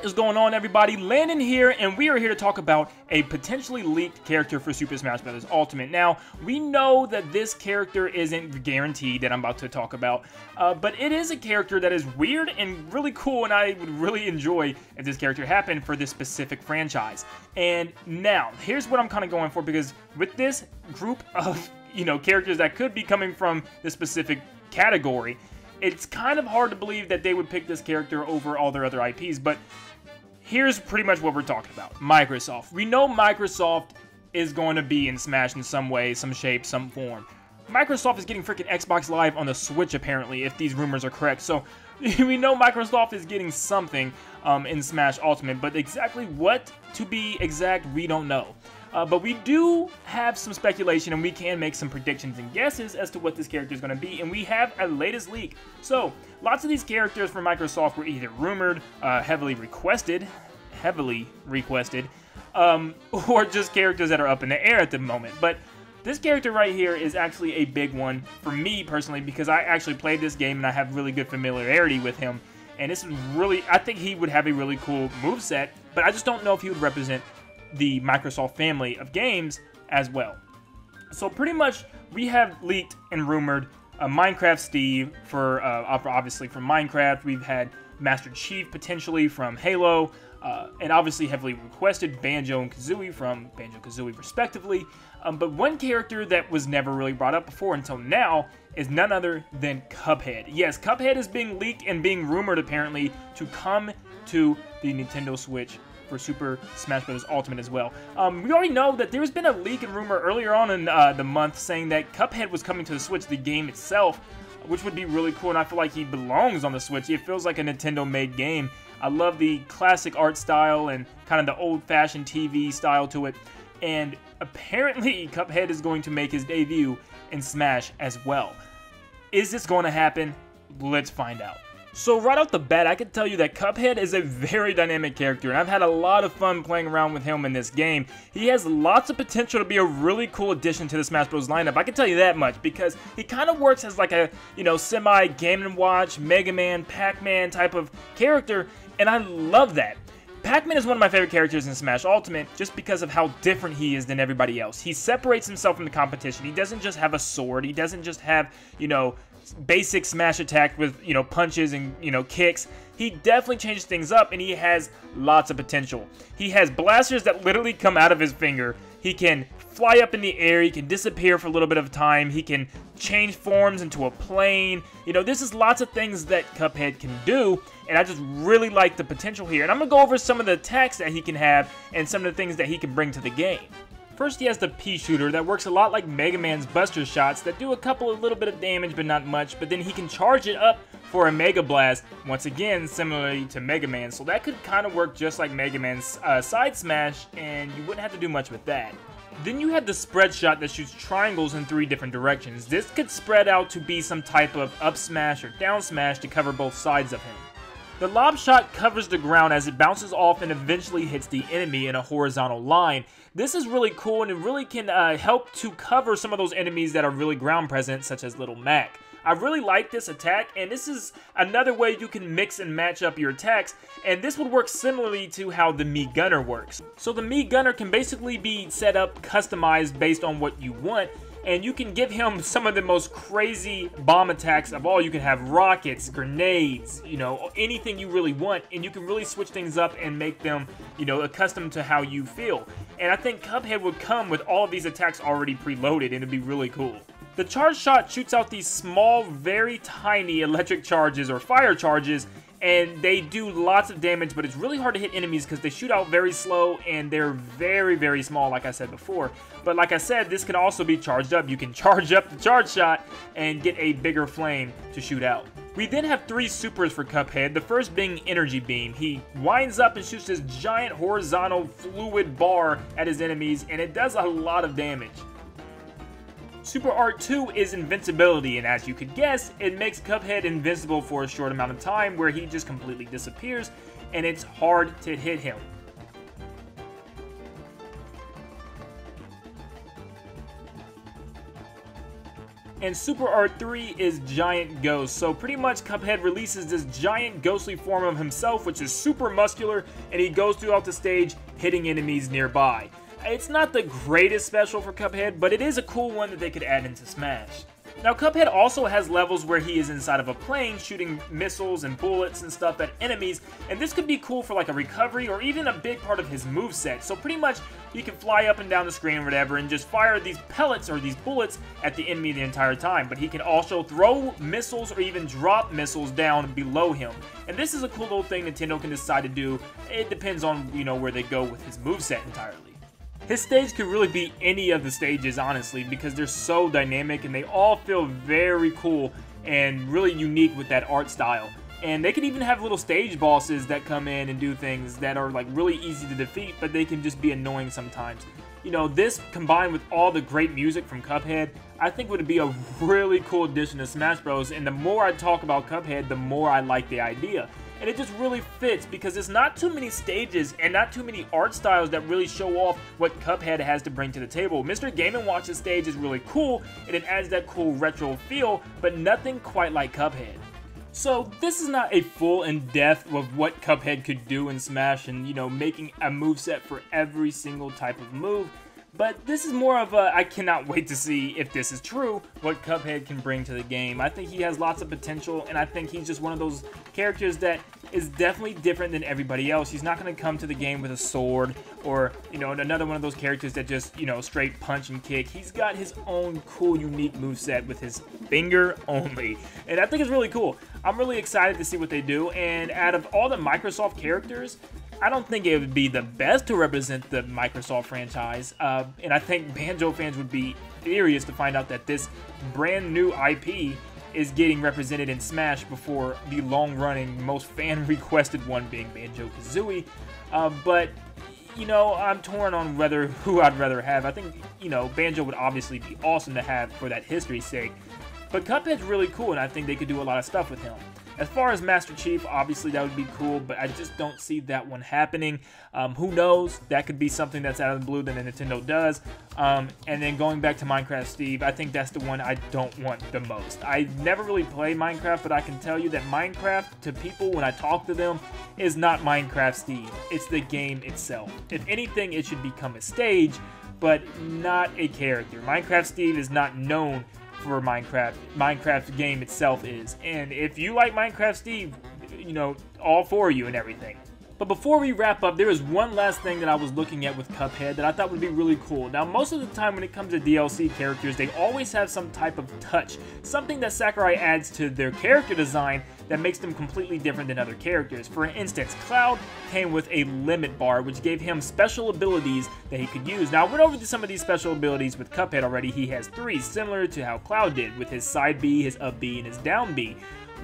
What is going on, everybody? Landon here, and we are here to talk about a potentially leaked character for Super Smash Bros. Ultimate. Now, we know that this character isn't guaranteed that I'm about to talk about, but it is a character that is weird and really cool, and I would really enjoy if this character happened for this specific franchise. And now, here's what I'm kind of going for, because with this group of, characters that could be coming from this specific category, it's kind of hard to believe that they would pick this character over all their other IPs, but here's pretty much what we're talking about. Microsoft. We know Microsoft is going to be in Smash in some way, some shape, some form. Microsoft is getting freaking Xbox Live on the Switch, apparently, if these rumors are correct. So, we know Microsoft is getting something in Smash Ultimate, but exactly what, to be exact, we don't know. But we do have some speculation, and we can make some predictions and guesses as to what this character is going to be, and we have a latest leak. So, lots of these characters from Microsoft were either rumored, heavily requested, or just characters that are up in the air at the moment. But this character right here is actually a big one for me personally, because I actually played this game and I have really good familiarity with him. And this is really, I think he would have a really cool moveset, but I just don't know if he would represent the Microsoft family of games as well. So pretty much we have leaked and rumored Minecraft Steve for obviously from Minecraft. We've had Master Chief potentially from Halo, and obviously heavily requested Banjo and Kazooie from Banjo-Kazooie respectively. But one character that was never really brought up before until now is none other than Cuphead. Yes, Cuphead is being leaked and being rumored apparently to come to the Nintendo Switch for Super Smash Bros. Ultimate as well. We already know that there's been a leak and rumor earlier on in the month saying that Cuphead was coming to the Switch, the game itself, which would be really cool, and I feel like he belongs on the Switch. It feels like a Nintendo-made game. I love the classic art style and kind of the old-fashioned TV style to it, and apparently Cuphead is going to make his debut in Smash as well. Is this going to happen? Let's find out. So right off the bat, I can tell you that Cuphead is a very dynamic character, and I've had a lot of fun playing around with him in this game. He has lots of potential to be a really cool addition to the Smash Bros. Lineup. I can tell you that much, because he kind of works as like a, semi Game & Watch, Mega Man, Pac-Man type of character, and I love that. Pac-Man is one of my favorite characters in Smash Ultimate just because of how different he is than everybody else. He separates himself from the competition. He doesn't just have a sword. He doesn't just have, basic Smash attack with, punches and, kicks. He definitely changes things up, and he has lots of potential. He has blasters that literally come out of his finger. He can fly up in the air. He can disappear for a little bit of time. He can change forms into a plane. This is lots of things that Cuphead can do, and I just really like the potential here. And I'm going to go over some of the attacks that he can have and some of the things that he can bring to the game. First, he has the Pea Shooter that works a lot like Mega Man's Buster Shots that do a little bit of damage, but not much. But then he can charge it up for a Mega Blast, once again, similarly to Mega Man. So that could kind of work just like Mega Man's Side Smash, and you wouldn't have to do much with that. Then you have the Spread Shot that shoots triangles in 3 different directions. This could spread out to be some type of up smash or down smash to cover both sides of him. The Lob Shot covers the ground as it bounces off and eventually hits the enemy in a horizontal line. This is really cool, and it really can help to cover some of those enemies that are really ground present, such as Little Mac. I really like this attack, and this is another way you can mix and match up your attacks, and this would work similarly to how the Mii Gunner works. So the Mii Gunner can basically be set up, customized based on what you want, and you can give him some of the most crazy bomb attacks of all. You can have rockets, grenades, anything you really want, and you can really switch things up and make them, accustomed to how you feel. And I think Cuphead would come with all of these attacks already preloaded, and it'd be really cool. The Charge Shot shoots out these small, very tiny electric charges or fire charges, and they do lots of damage, but it's really hard to hit enemies because they shoot out very slow and they're very, very small, like I said before. But like I said, this can also be charged up. You can charge up the Charge Shot and get a bigger flame to shoot out. We then have 3 supers for Cuphead, the first being Energy Beam. He winds up and shoots this giant horizontal fluid bar at his enemies, and it does a lot of damage. Super Art 2 is Invincibility, and as you could guess, it makes Cuphead invincible for a short amount of time where he just completely disappears, and it's hard to hit him. and Super Art 3 is Giant Ghost. So pretty much Cuphead releases this giant ghostly form of himself, which is super muscular, and he goes throughout the stage hitting enemies nearby. It's not the greatest special for Cuphead, but it is a cool one that they could add into Smash. Now, Cuphead also has levels where he is inside of a plane shooting missiles and bullets and stuff at enemies, and this could be cool for like a recovery or even a big part of his moveset. So pretty much he can fly up and down the screen or whatever and just fire these pellets or these bullets at the enemy the entire time, but he can also throw missiles or even drop missiles down below him. And this is a cool little thing Nintendo can decide to do. It depends on, you know, where they go with his moveset entirely. His stage could really be any of the stages, honestly, because they're so dynamic and they all feel very cool and really unique with that art style. And they can even have little stage bosses that come in and do things that are like really easy to defeat, but they can just be annoying sometimes. You know, this combined with all the great music from Cuphead, I think would be a really cool addition to Smash Bros. And the more I talk about Cuphead, the more I like the idea. And it just really fits because there's not too many stages and not too many art styles that really show off what Cuphead has to bring to the table. Mr. Game & Watch's stage is really cool and it adds that cool retro feel, but nothing quite like Cuphead. So this is not a full in-depth of what Cuphead could do in Smash and, you know, making a moveset for every single type of move. But this is more of a, I cannot wait to see if this is true, what Cuphead can bring to the game. I think he has lots of potential, and I think he's just one of those characters that is definitely different than everybody else. He's not going to come to the game with a sword, or, you know, another one of those characters that just, you know, straight punch and kick. He's got his own cool, unique moveset with his finger only, and I think it's really cool. I'm really excited to see what they do, and out of all the Microsoft characters, I don't think it would be the best to represent the Microsoft franchise, and I think Banjo fans would be furious to find out that this brand new IP is getting represented in Smash before the long-running, most fan-requested one being Banjo-Kazooie. But, you know, I'm torn on who I'd rather have. I think, you know, Banjo would obviously be awesome to have for that history's sake, but Cuphead's really cool, and I think they could do a lot of stuff with him. As far as Master Chief, obviously that would be cool, but I just don't see that one happening. Who knows? That could be something that's out of the blue that Nintendo does. And then going back to Minecraft Steve, I think that's the one I don't want the most. I never really played Minecraft, but I can tell you that Minecraft, to people when I talk to them, is not Minecraft Steve. It's the game itself. If anything, it should become a stage, but not a character. Minecraft Steve is not known for Minecraft. Minecraft game itself is. And if you like Minecraft Steve, you know, all for you and everything. But before we wrap up, there is one last thing that I was looking at with Cuphead that I thought would be really cool. Now, most of the time when it comes to DLC characters, they always have some type of touch, something that Sakurai adds to their character design that makes them completely different than other characters. For instance, Cloud came with a limit bar, which gave him special abilities that he could use. Now, I went over to some of these special abilities with Cuphead already. He has 3, similar to how Cloud did, with his side B, his up B, and his down B.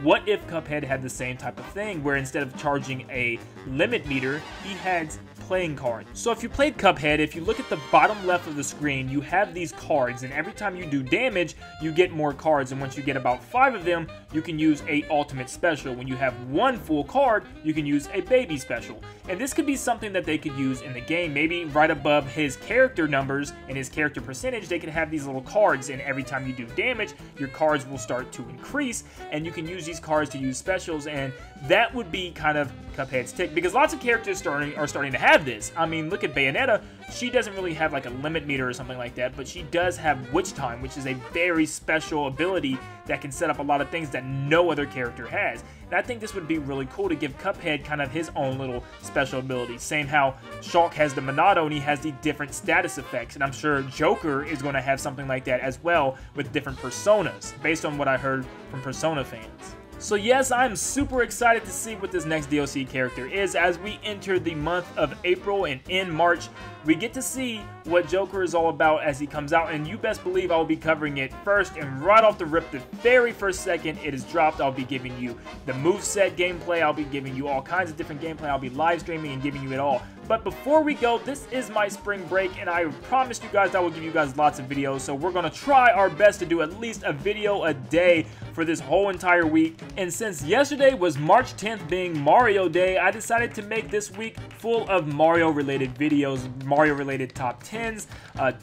What if Cuphead had the same type of thing, where instead of charging a limit meter, he had playing cards? So if you played Cuphead, if you look at the bottom left of the screen, you have these cards, and every time you do damage, you get more cards, and once you get about 5 of them, you can use a ultimate special. When you have 1 full card, you can use a baby special. And this could be something that they could use in the game. Maybe right above his character numbers and his character percentage, they could have these little cards, and every time you do damage, your cards will start to increase, and you can use these cards to use specials, and that would be kind of Cuphead's tick, because lots of characters are starting to have this. I mean, look at Bayonetta. She doesn't really have like a limit meter or something like that, but she does have Witch Time, which is a very special ability that can set up a lot of things that no other character has. And I think this would be really cool to give Cuphead kind of his own little special ability. Same how Shulk has the Monado and he has the different status effects. And I'm sure Joker is going to have something like that as well with different personas, based on what I heard from Persona fans. So yes, I'm super excited to see what this next DLC character is. As we enter the month of April and in March, we get to see what Joker is all about as he comes out, and you best believe I will be covering it first, and right off the rip, the very first second it is dropped, I'll be giving you the moveset gameplay, I'll be giving you all kinds of different gameplay, I'll be live streaming and giving you it all. But before we go, this is my spring break, and I promised you guys I will give you guys lots of videos, so we're going to try our best to do at least a video a day for this whole entire week. And since yesterday was March 10th being Mario Day, I decided to make this week full of Mario-related videos, Mario-related top 10s,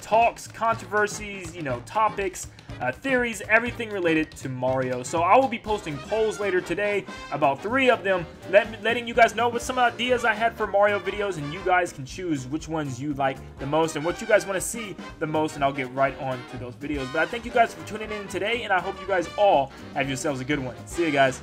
talks, controversies, you know, topics, theories, everything related to Mario. So I will be posting polls later today, about 3 of them, letting you guys know what some ideas I had for Mario videos, and you guys can choose which ones you like the most and what you guys want to see the most, and I'll get right on to those videos. But I thank you guys for tuning in today, and I hope you guys all have yourselves a good one. See you guys.